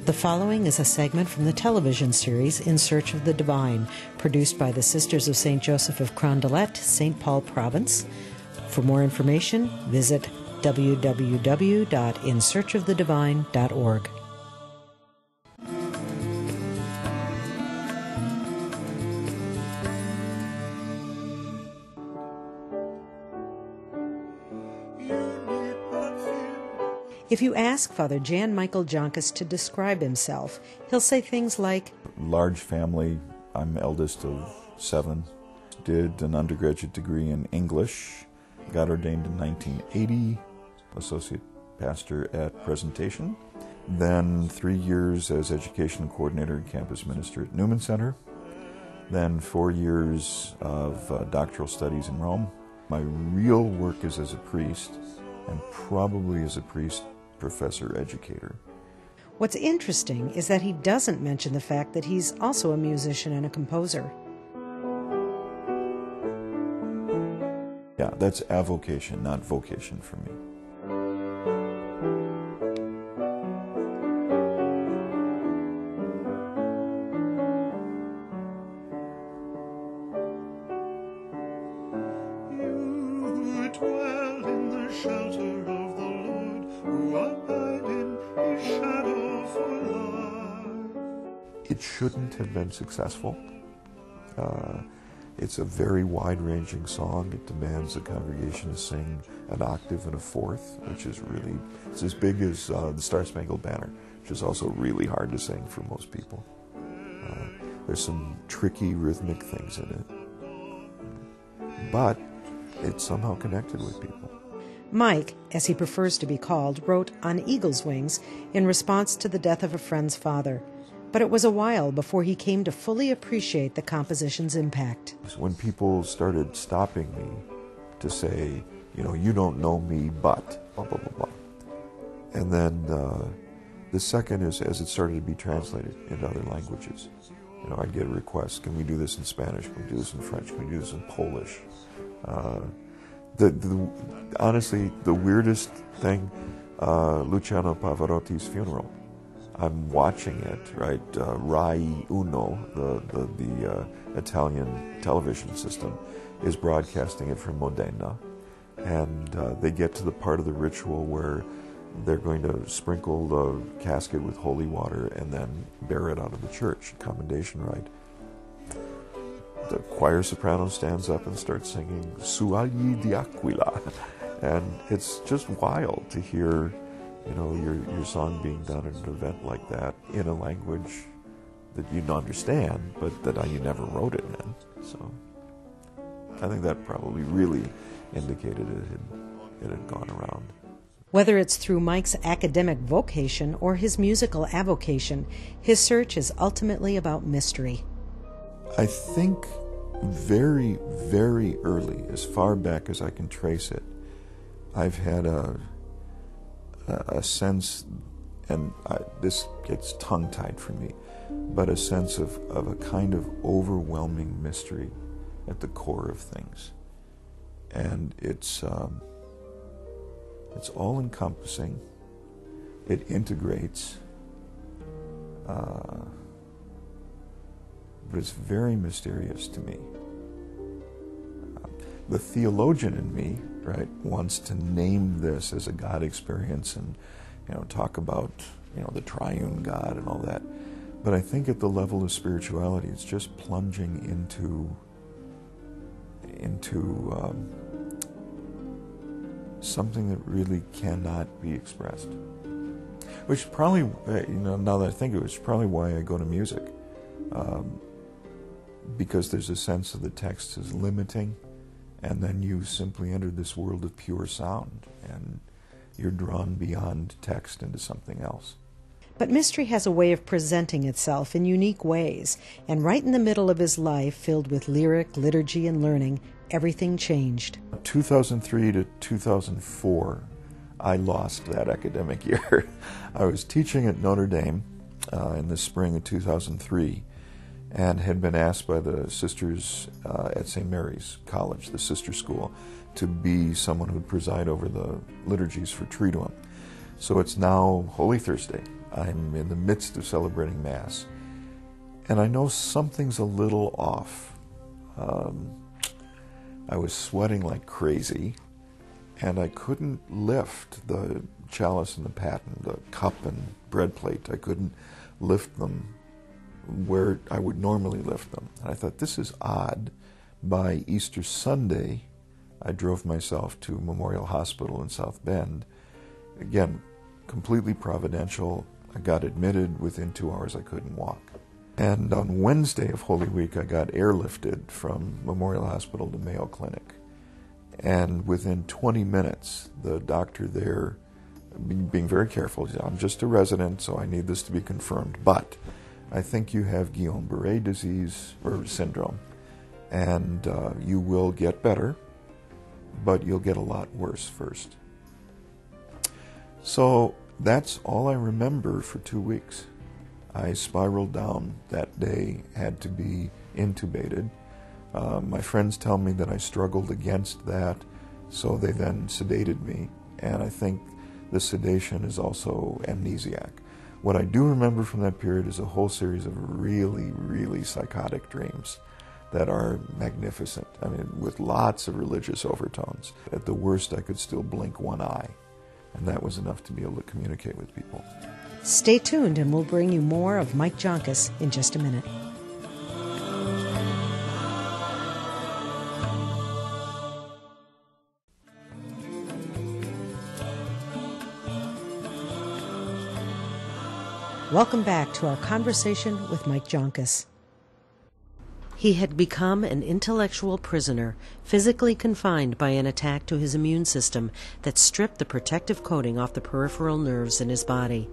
The following is a segment from the television series In Search of the Divine, produced by the Sisters of St. Joseph of Carondelet, St. Paul Province. For more information, visit www.insearchofthedivine.org. If you ask Father Jan Michael Joncas to describe himself, he'll say things like, large family, I'm eldest of 7, did an undergraduate degree in English, got ordained in 1980, associate pastor at Presentation, then 3 years as education coordinator and campus minister at Newman Center, then 4 years of doctoral studies in Rome. My real work is as a priest, and probably as a priest, professor, educator. What's interesting is that he doesn't mention the fact that he's also a musician and a composer. Yeah, that's avocation, not vocation for me. You dwell in the shelter of the Lord, who abide in his shadow for life. It shouldn't have been successful. It's a very wide-ranging song. It demands the congregation to sing an octave and a fourth, which is really, it's as big as the Star-Spangled Banner, which is also really hard to sing for most people. There's some tricky rhythmic things in it, but it's somehow connected with people. Mike, as he prefers to be called, wrote On Eagle's Wings in response to the death of a friend's father. But it was a while before he came to fully appreciate the composition's impact. When people started stopping me to say, you don't know me, but blah, blah, blah, blah. And then the second is, as it started to be translated into other languages, I'd get requests, can we do this in Spanish, can we do this in French, can we do this in Polish? Honestly, the weirdest thing, Luciano Pavarotti's funeral. I'm watching it, right? Rai Uno, the Italian television system, is broadcasting it from Modena. And they get to the part of the ritual where they're going to sprinkle the casket with holy water and then bear it out of the church, commendation rite. The choir soprano stands up and starts singing Suagli di Aquila. And it's just wild to hear your song being done at an event like that in a language that you don't understand, but that you never wrote it in. So I think that probably really indicated it had gone around. Whether it's through Mike's academic vocation or his musical avocation, his search is ultimately about mystery. I think very, very early, as far back as I can trace it, I've had a sense, and this gets tongue-tied for me, but a sense of a kind of overwhelming mystery at the core of things. And it's all-encompassing. It integrates, but it's very mysterious to me. The theologian in me, right, wants to name this as a God experience and, talk about, the triune God and all that. But I think at the level of spirituality, it's just plunging into something that really cannot be expressed. Which probably, now that I think of it, it's probably why I go to music. Because there's a sense of the text is limiting, and then you simply enter this world of pure sound, and you're drawn beyond text into something else. But mystery has a way of presenting itself in unique ways, and right in the middle of his life, filled with lyric, liturgy, and learning, everything changed. 2003 to 2004, I lost that academic year. I was teaching at Notre Dame in the spring of 2003, and had been asked by the sisters at St. Mary's College, the sister school, to be someone who would preside over the liturgies for Triduum. So it's now Holy Thursday. I'm in the midst of celebrating Mass, and I know something's a little off. I was sweating like crazy, and I couldn't lift the chalice and the paten, the cup and bread plate. I couldn't lift them where I would normally lift them. And I thought, this is odd. By Easter Sunday, I drove myself to Memorial Hospital in South Bend. Again, completely providential. I got admitted. Within 2 hours, I couldn't walk. And on Wednesday of Holy Week, I got airlifted from Memorial Hospital to Mayo Clinic. And within 20 minutes, the doctor there, being very careful, said, I'm just a resident, so I need this to be confirmed, but I think you have Guillain-Barre disease or syndrome, and you will get better, but you'll get a lot worse first. So that's all I remember for 2 weeks. I spiraled down that day, had to be intubated. My friends tell me that I struggled against that, so they then sedated me, and I think the sedation is also amnesiac. What I do remember from that period is a whole series of really, really psychotic dreams that are magnificent. I mean, with lots of religious overtones. At the worst, I could still blink one eye, and that was enough to be able to communicate with people. Stay tuned, and we'll bring you more of Mike Joncas in just a minute. Welcome back to our conversation with Mike Joncas. He had become an intellectual prisoner, physically confined by an attack to his immune system that stripped the protective coating off the peripheral nerves in his body.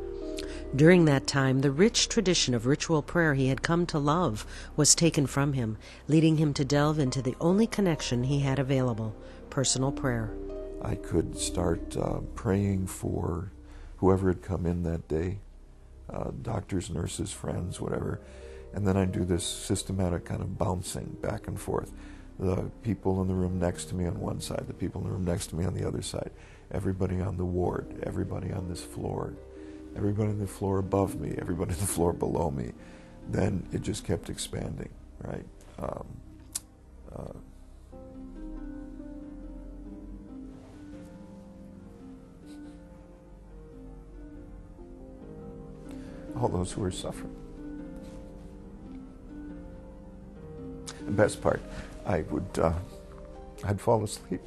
During that time, the rich tradition of ritual prayer he had come to love was taken from him, leading him to delve into the only connection he had available, personal prayer. I could start praying for whoever had come in that day, doctors, nurses, friends, whatever, and then I'd do this systematic kind of bouncing back and forth. The people in the room next to me on one side, the people in the room next to me on the other side, everybody on the ward, everybody on this floor, everybody on the floor above me, everybody on the floor below me. Then it just kept expanding, right? All those who are suffering. The best part, I'd fall asleep.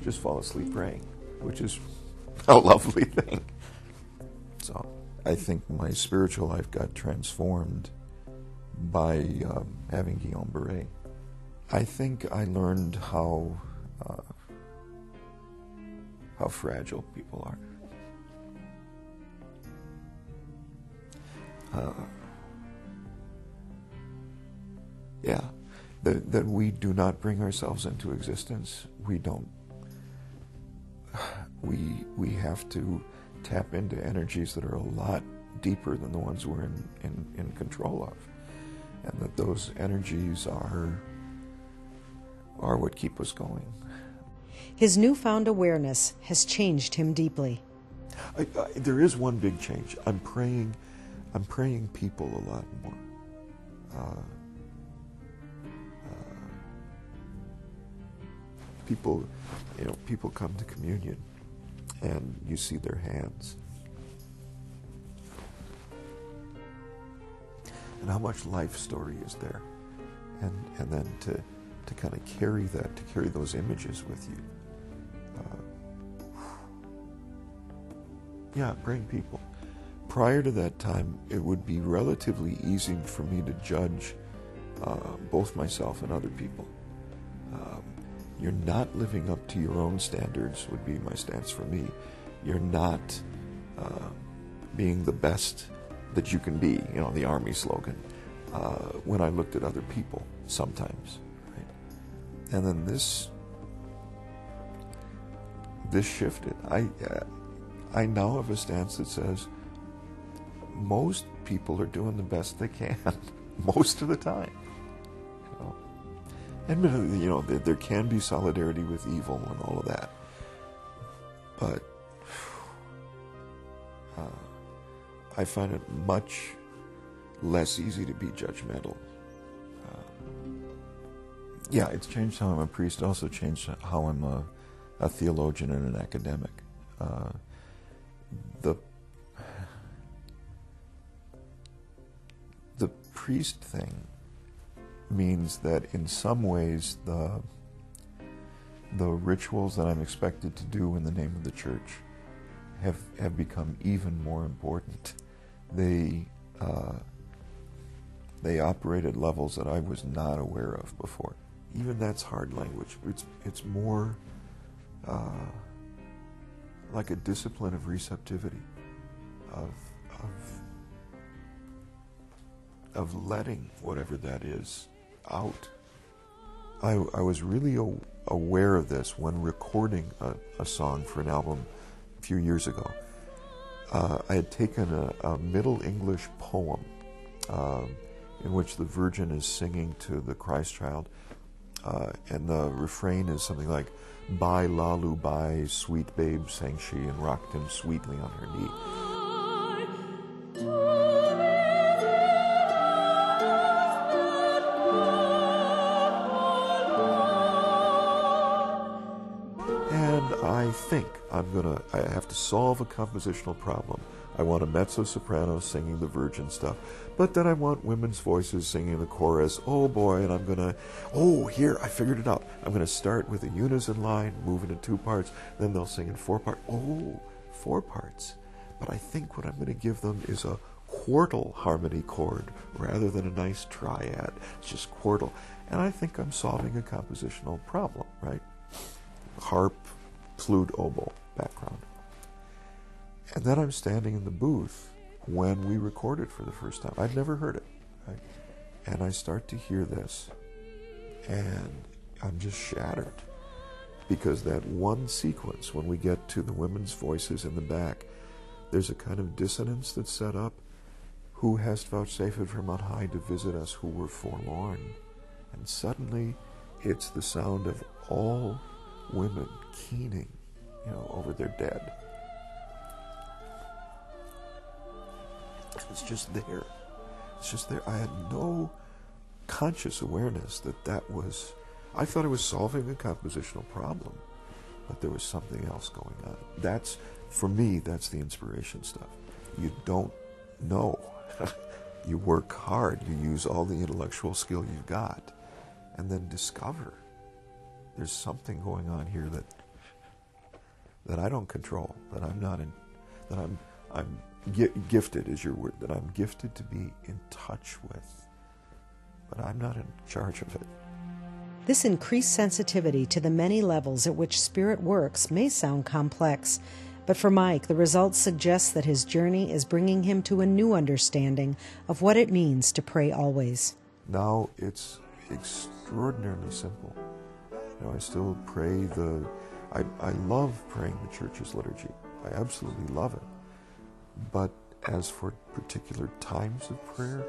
Just fall asleep praying, which is a lovely thing. So I think my spiritual life got transformed by having Guillain-Barre. I think I learned how fragile people are. That we do not bring ourselves into existence. We don't. We have to tap into energies that are a lot deeper than the ones we're in control of, and that those energies are what keep us going. His newfound awareness has changed him deeply. There is one big change. I'm praying people a lot more. People come to communion, and you see their hands, and how much life story is there, and then to kind of carry that, to carry those images with you. Praying people. Prior to that time, it would be relatively easy for me to judge both myself and other people. You're not living up to your own standards would be my stance for me. You're not being the best that you can be, the Army slogan, when I looked at other people sometimes. Right? And then this shifted. I now have a stance that says most people are doing the best they can most of the time. Admittedly, there can be solidarity with evil and all of that. But I find it much less easy to be judgmental. Yeah, it's changed how I'm a priest. It also changed how I'm a theologian and an academic. The priest thing means that in some ways the rituals that I'm expected to do in the name of the church have become even more important. They operate at levels that I was not aware of before. Even that's hard language. It's more like a discipline of receptivity, of letting whatever that is out. I was really aware of this when recording a song for an album a few years ago. I had taken a Middle English poem in which the Virgin is singing to the Christ child, and the refrain is something like, "Bye, Lalu, bye, sweet babe," sang she, and rocked him sweetly on her knee. And I think I have to solve a compositional problem. I want a mezzo-soprano singing the Virgin stuff, but then I want women's voices singing the chorus. Oh boy, and here, I figured it out. I'm going to start with a unison line, move into 2 parts, then they'll sing in 4 parts. Oh, 4 parts. But I think what I'm going to give them is a quartal harmony chord rather than a nice triad. It's just quartal. And I think I'm solving a compositional problem, right? Harp, flute, oboe background. And then I'm standing in the booth when we recorded for the first time. I'd never heard it, right? And I start to hear this, and I'm just shattered. Because that one sequence, when we get to the women's voices in the back, there's a kind of dissonance that's set up. Who hast vouchsafed from on high to visit us who were forlorn? And suddenly, it's the sound of all women keening, over their dead. It's just there. It's just there. I had no conscious awareness that was... I thought I was solving a compositional problem, but there was something else going on. For me, that's the inspiration stuff. You don't know. You work hard. You use all the intellectual skill you've got, and then discover there's something going on here that I don't control, that I'm not in, that I'm gifted is your word, that I'm gifted to be in touch with, but I'm not in charge of it. This increased sensitivity to the many levels at which spirit works may sound complex, but for Mike, the results suggest that his journey is bringing him to a new understanding of what it means to pray always. Now it's extraordinarily simple. I still pray I love praying the Church's liturgy. I absolutely love it. But as for particular times of prayer,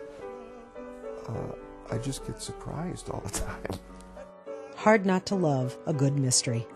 I just get surprised all the time. Hard not to love a good mystery.